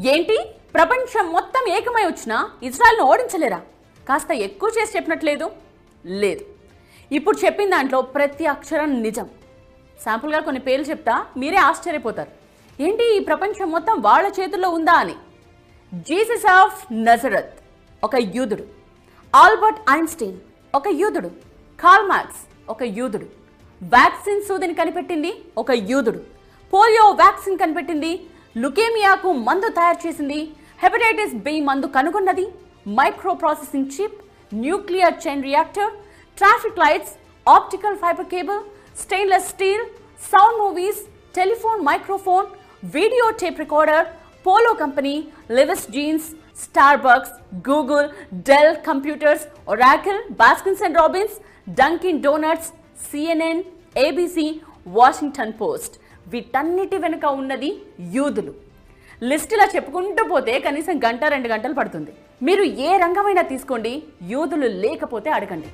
ఏంటి ప్రపంచం మొత్తం ఏకమై వచ్చినా ఇజ్రాయెల్ను ఓడించలేరా? కాస్త ఎక్కువ చేసి చెప్పినట్లేదు లేదు. ఇప్పుడు చెప్పిన దాంట్లో ప్రతి అక్షరం నిజం. శాంపుల్గా కొన్ని పేర్లు చెప్తా, మీరే ఆశ్చర్యపోతారు. ఏంటి ఈ ప్రపంచం మొత్తం వాళ్ళ చేతుల్లో ఉందా అని. జీసస్ ఆఫ్ నజరత్ ఒక యూదుడు, ఆల్బర్ట్ ఐన్స్టీన్ ఒక యూదుడు, కార్ల్ మార్క్స్ ఒక యూదుడు, వ్యాక్సిన్ సూదిని కనిపెట్టింది ఒక యూదుడు, పోలియో వ్యాక్సిన్ కనిపెట్టింది, లుకేమియాకు మందు తయారు చేసింది, హెపటైటిస్ బి మందు కనుగొన్నది, micro processing chip, nuclear chain reactor, traffic lights, optical fibre cable, stainless steel, sound movies, telephone microphone, video tape recorder, Polo company, Levi's jeans, Starbucks, Google, Dell computers, Oracle, Baskins and Robbins, Dunkin Donuts, CNN, ABC, Washington Post. వీటన్నిటి వెనుక ఉన్నది యూదులు. List ఇలా చెప్పుకుంటూ పోతే కనీసం 1-2 గంటలు పడుతుంది. మీరు ఏ రంగమైనా తీసుకోండి, యూదులు లేకపోతే అడగండి.